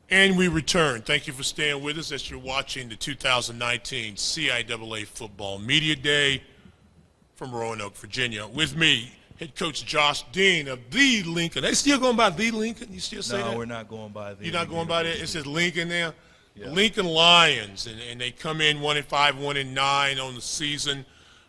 And we return. Thank you for staying with us as you're watching the 2019 CIAA Football Media Day from Roanoke, Virginia. With me, head coach Josh Dean of the Lincoln. They still going by the Lincoln? You still say that? No, we're not going by the. You're not going by that? It says Lincoln now? Yeah. The Lincoln Lions, and they come in 1-5, 1-9 on the season.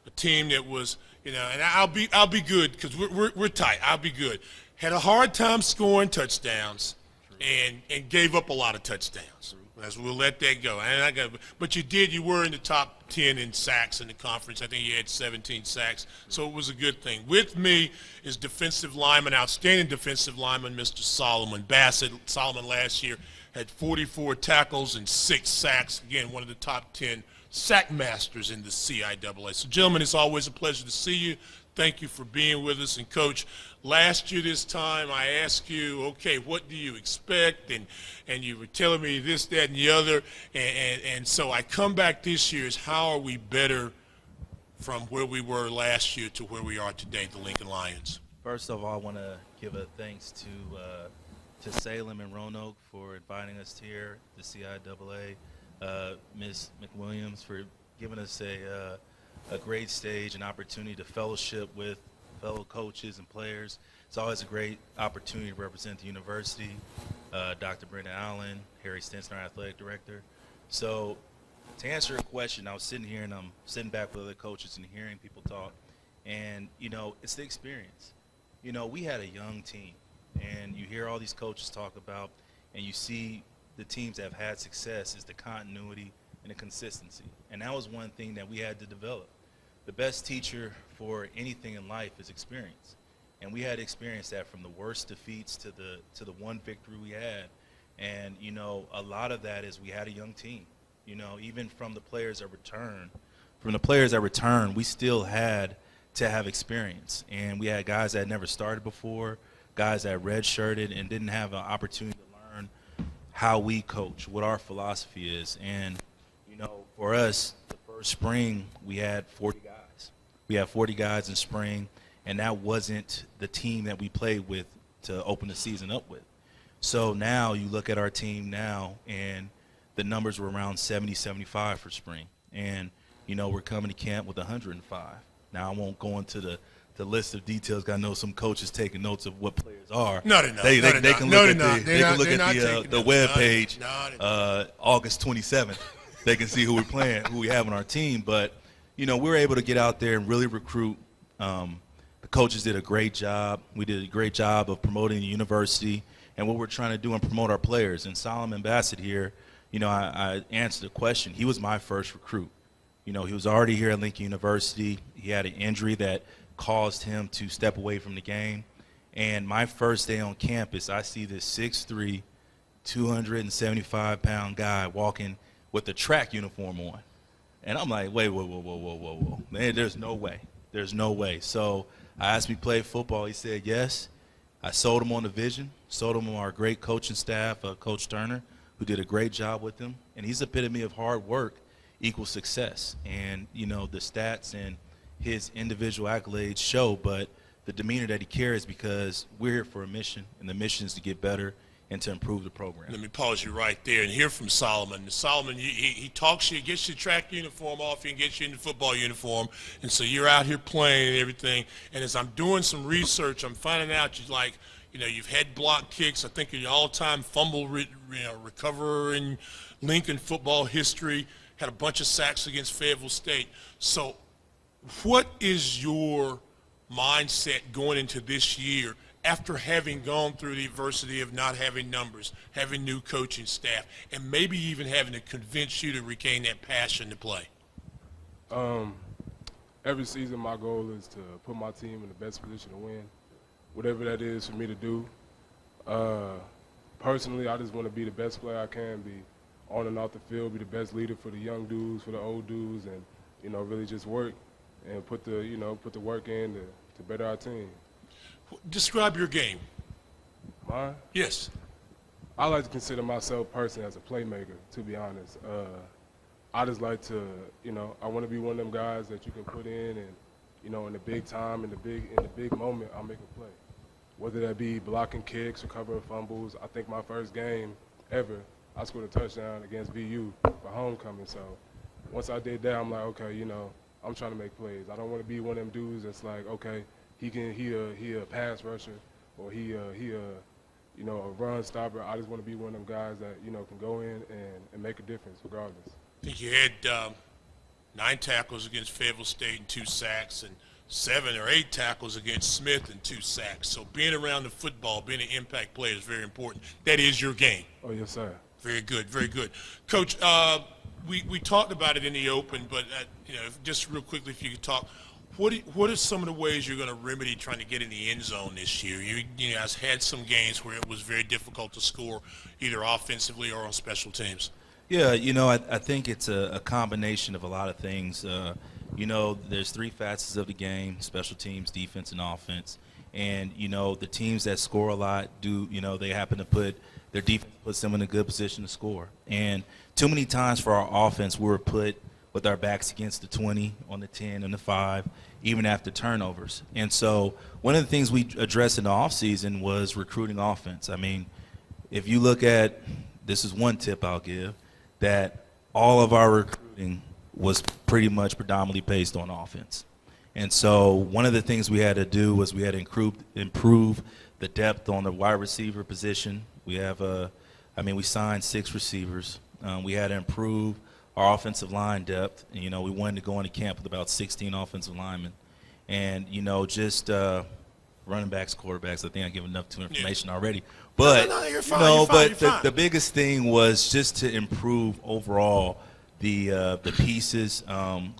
A team that was, and I'll be good because we're tight. I'll be good. Had a hard time scoring touchdowns. And gave up a lot of touchdowns. As we'll let that go. But you were in the top 10 in sacks in the conference. I think you had 17 sacks, so it was a good thing. With me is defensive lineman, outstanding defensive lineman, Mr. Solomon Bassett. Solomon last year had 44 tackles and 6 sacks. Again, one of the top 10 sack masters in the CIAA. So, gentlemen, it's always a pleasure to see you. Thank you for being with us. And, Coach, last year this time I asked you, okay, what do you expect? And you were telling me this, that, and the other. And so I come back this year is how are we better from where we were last year to where we are today, the Lincoln Lions? First of all, I want to give a thanks to Salem and Roanoke for inviting us here, the CIAA, Ms. McWilliams for giving us a great stage, an opportunity to fellowship with fellow coaches and players. It's always a great opportunity to represent the university. Dr. Brenda Allen, Harry Stinson, our athletic director. So to answer your question, I was sitting here and I'm sitting back with other coaches and hearing people talk. And, it's the experience. We had a young team. And you hear all these coaches talk about, and you see the teams that have had success is the continuity and the consistency. And that was one thing that we had to develop. The best teacher for anything in life is experience. And we had experienced that from the worst defeats to the one victory we had. And, a lot of that is we had a young team. Even from the players that returned, we still had to have experience. And we had guys that had never started before, guys that redshirted and didn't have an opportunity to learn how we coach, what our philosophy is. And, for us, the first spring, we had 40 guys. We had 40 guys in spring, and that wasn't the team that we played with to open the season up with. So now you look at our team now, and the numbers were around 70, 75 for spring. And, we're coming to camp with 105. Now I won't go into the list of details. 'Cause I know some coaches taking notes of what players are. No, they're not. They can look at the web page, No, August 27th. They can see who we're playing, who we have on our team. But, we're able to get out there and really recruit. The coaches did a great job. We did a great job of promoting the university and what we're trying to do and promote our players. And Solomon Bassett here, I answered the question. He was my first recruit. He was already here at Lincoln University. He had an injury that caused him to step away from the game. And my first day on campus, I see this 6'3", 275-pound guy walking with a track uniform on. And I'm like, wait, whoa. Man, there's no way. There's no way. So I asked him to play football. He said yes. I sold him on the vision, sold him on our great coaching staff, Coach Turner, who did a great job with him. And he's the epitome of hard work equals success. And, the stats and his individual accolades show, but the demeanor that he carries because we're here for a mission, and the mission is to get better and to improve the program. Let me pause you right there and hear from Solomon. Solomon, he talks you, gets your track uniform off you and gets you in the football uniform. And so you're out here playing and everything. And as I'm doing some research, I'm finding out you've had block kicks. I think you're your all-time fumble recoverer in Lincoln football history. Had a bunch of sacks against Fayetteville State. So what is your mindset going into this year after having gone through the adversity of not having numbers, having new coaching staff, and maybe even having to convince you to regain that passion to play? Every season my goal is to put my team in the best position to win, whatever that is for me to do. Personally, I just want to be the best player I can be on and off the field, be the best leader for the young dudes, for the old dudes, and, really just work and put the work in to better our team. Describe your game. Mine? Yes. I like to consider myself personally as a playmaker, to be honest. I just like to, I want to be one of them guys that you can put in and, in the big time, in the big moment, I'll make a play. Whether that be blocking kicks, recovering fumbles. I think my first game, ever. I scored a touchdown against VU for homecoming. So once I did that, I'm like, okay, you know, I'm trying to make plays. I don't want to be one of them dudes that's like, okay, he a pass rusher or he you know, a run stopper. I just want to be one of them guys that, you know, can go in and make a difference regardless. I think you had 9 tackles against Fayetteville State and 2 sacks, and 7 or 8 tackles against Smith and 2 sacks. So being around the football, being an impact player is very important. That is your game. Oh, yes, sir. Very good, very good. Coach, we talked about it in the open, but you know, just real quickly, if you could talk, what are some of the ways you're going to remedy trying to get in the end zone this year? You guys had some games where it was very difficult to score, either offensively or on special teams. Yeah, you know, I think it's a combination of a lot of things. You know, there's 3 facets of the game: special teams, defense, and offense. And you know, the teams that score a lot they happen to put their defense puts them in a good position to score. And too many times for our offense, we're put with our backs against the 20, on the 10, and the 5, even after turnovers. And so one of the things we addressed in the offseason was recruiting offense. I mean, if you look at, this is one tip I'll give, that all of our recruiting was pretty much predominantly based on offense. And so one of the things we had to do was we had to improve the depth on the wide receiver position. We signed 6 receivers. We had to improve our offensive line depth. And, you know, we wanted to go into camp with about 16 offensive linemen. And, you know, just running backs, quarterbacks, I think I give enough information already. But, you're fine, the biggest thing was just to improve overall the pieces.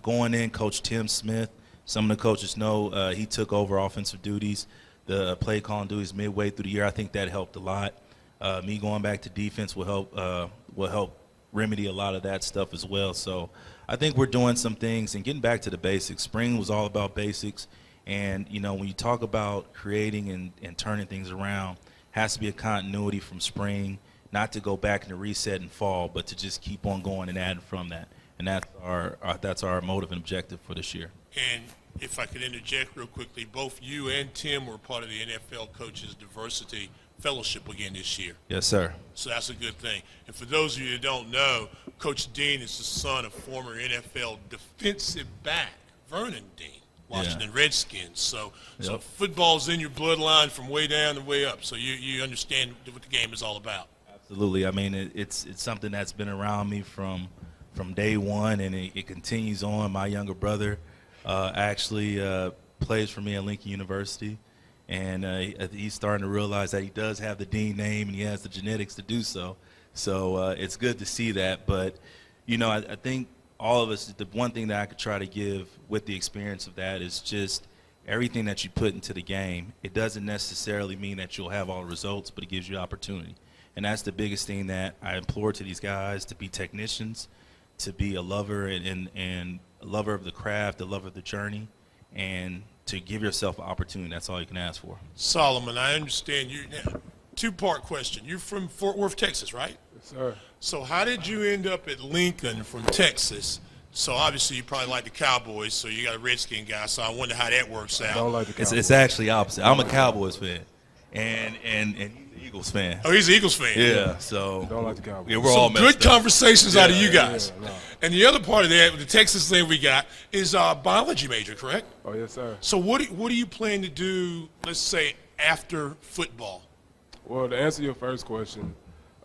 Going in, Coach Tim Smith, some of the coaches know he took over offensive duties, the play calling duties midway through the year. I think that helped a lot. Me going back to defense will help remedy a lot of that stuff as well. So I think we're doing some things and getting back to the basics. Spring was all about basics. And, you know, when you talk about creating and turning things around, has to be a continuity from spring, not to go back and to reset and fall, but to just keep on going and adding from that. And that's our motive and objective for this year. And if I could interject real quickly, both you and Tim were part of the NFL Coaches Diversity Fellowship again this year. Yes, sir. So that's a good thing. And for those of you who don't know, Coach Dean is the son of former NFL defensive back Vernon Dean, Washington Redskins. So football's in your bloodline from way down to way up. So you understand what the game is all about. Absolutely. I mean, it's something that's been around me from day one, and it continues on. My younger brother actually plays for me at Lincoln University. And he's starting to realize that he does have the Dean name and he has the genetics to do so. So it's good to see that. But, you know, I think all of us, the one thing that I could try to give with the experience of that is just everything that you put into the game. It doesn't necessarily mean that you'll have all the results, but it gives you opportunity. And that's the biggest thing that I implore to these guys, to be technicians, to be a lover and a lover of the craft, a lover of the journey, and to give yourself an opportunity. That's all you can ask for. Solomon, I understand you. Now, 2-part question. You're from Fort Worth, Texas, right? Yes, sir. So how did you end up at Lincoln from Texas? So obviously you probably like the Cowboys, so you got a Redskin guy, so I wonder how that works out. I don't like the Cowboys. It's actually opposite. I'm a Cowboys fan, and he's an Eagles fan. Oh, he's an Eagles fan. Yeah, so Don't like the Cowboys. yeah, we're all So messed good up. conversations out of you guys. Yeah, no. And the other part of that, the Texas thing we got, is biology major, correct? Oh, yes, sir. So what do you plan to do, let's say, after football? Well, to answer your first question,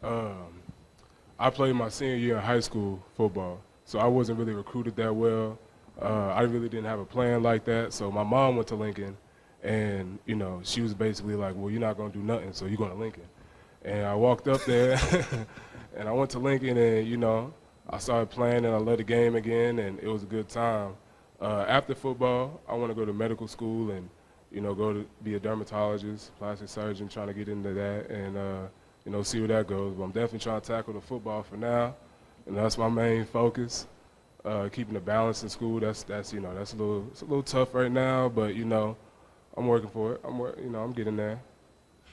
I played my senior year in high school football, so I wasn't really recruited that well. I really didn't have a plan like that. So my mom went to Lincoln, and, you know, she was basically like, well, you're not going to do nothing, so you're going to Lincoln. And I walked up there, and I went to Lincoln, and, you know, I started playing, and I loved the game again, and it was a good time. After football, I want to go to medical school and, you know, go to be a dermatologist, plastic surgeon, trying to get into that and, you know, see where that goes. But I'm definitely trying to tackle the football for now, and that's my main focus. Keeping the balance in school, that's you know, it's a little tough right now, but, you know, I'm working for it. I'm getting there.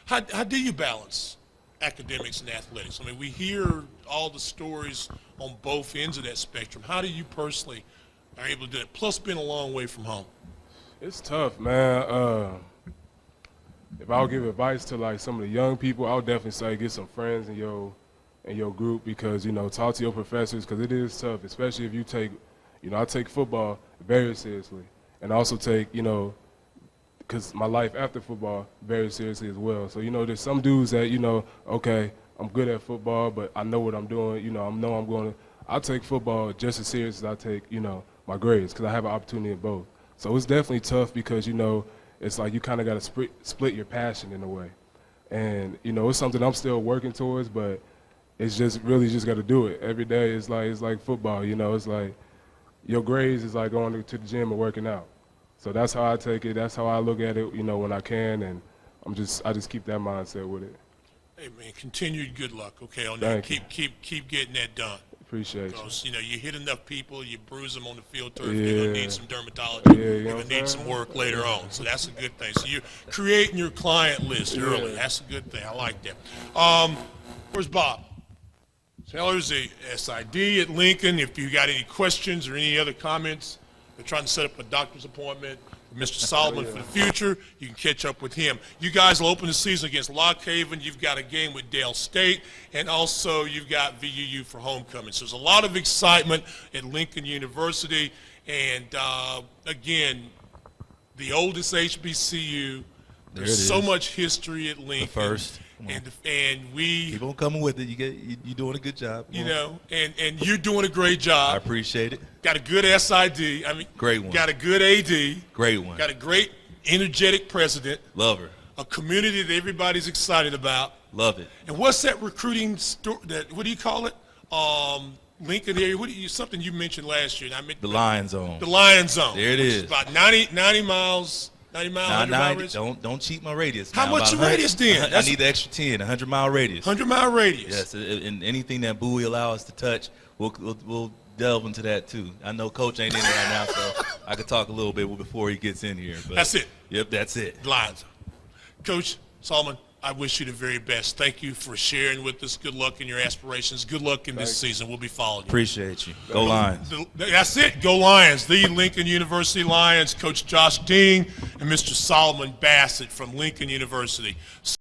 How do you balance academics and athletics? I mean, we hear all the stories on both ends of that spectrum. How do you personally are able to do it? Plus being a long way from home. It's tough, man. If I would give advice to like some of the young people, I would definitely say get some friends in and your group because, you know, talk to your professors because it is tough, especially if you take, you know, I take football very seriously and also take, you know, because my life after football very seriously as well. So, you know, there's some dudes that, you know, okay, I'm good at football, but I know what I'm doing. You know, I'm going to – I'll take football just as serious as I take, you know, my grades because I have an opportunity in both. So it's definitely tough because, you know, it's like you kind of got to split your passion in a way. And, you know, it's something I'm still working towards, but it's just really just got to do it. Every day it's like football, you know. It's like your grades is like going to the gym and working out. So that's how I take it. That's how I look at it, you know, when I can. And I just keep that mindset with it. Hey, man, continued good luck, okay, on Thank that. Keep getting that done. Appreciate you. Because, you know, you hit enough people, you bruise them on the field turf, Yeah. you're going to need some dermatology. Yeah, you know you're going what to I'm need saying? some work later on. So that's a good thing. So you're creating your client list early. That's a good thing. I like that. Where's Bob? Taylor's the SID at Lincoln. If you got any questions or any other comments, they're trying to set up a doctor's appointment with Mr. Solomon for the future. You can catch up with him. You guys will open the season against Lock Haven. You've got a game with Dale State, and also you've got VUU for homecoming. So there's a lot of excitement at Lincoln University. And, again, the oldest HBCU. There's so much history at Lincoln. The first. And we Keep on coming with it. You're doing a good job. you know, and you're doing a great job. I appreciate it. Got a good SID. I mean, Great one. Got a good AD. Great one. Got a great, energetic president. Love her. A community that everybody's excited about. Love it. And what's that recruiting what do you call it? Lincoln area. Something you mentioned last year? The Lion Zone. The Lion Zone. There it which is. About 90 miles. 90 mile, 100 mile radius? Don't cheat my radius. How now. much About radius then? I need the extra 10, 100-mile radius. 100-mile radius. Yes, and anything that Bowie allow us to touch, we'll delve into that too. I know Coach ain't in there right now, so I could talk a little bit before he gets in here. But That's it. Yep, that's it. Lions. Coach Solomon, I wish you the very best. Thank you for sharing with us. Good luck in your aspirations. Good luck in this season. We'll be following you. Appreciate you. Go Lions. That's it. Go Lions. The Lincoln University Lions. Coach Josh Dean and Mr. Solomon Bassett from Lincoln University.